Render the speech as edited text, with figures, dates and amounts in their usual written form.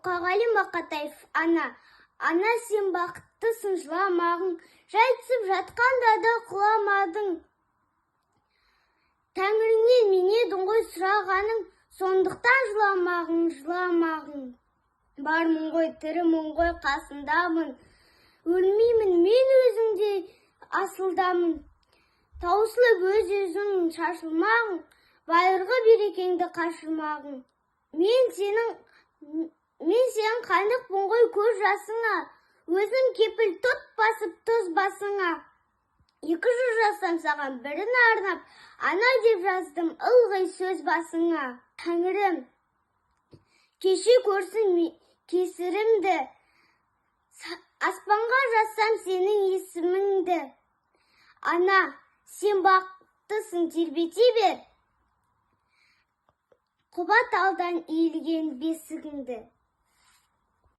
Мұқағали Мақатаев, ана сен бақыттысың, жыламағың, жайтсып жатқанда да құламадың. Тәңіріңнен мен едің ғой сұрағаның, сондықтан жыламағың. Бармын ғой, тірімін ғой, қасындамын. Өлмеймін, мен өзіңде асылдамын. Таусылып өз-өзің шашылмағың, байырғы берекеңді қашырмағың. Мен сенің қайнықпын ғой көз жасыңа, өзім кепіл тұт басып тұз басыңа. 200 жазсам саған бірін арнап, ана деп жаздым ылғи сөз басыңа. Тәңірім, кеше көрсін кесірімді, аспанға жазсам сенің есіміңді. Ана, сен бақыттысың, тербете бер, құба талдан иілген бесігіңді.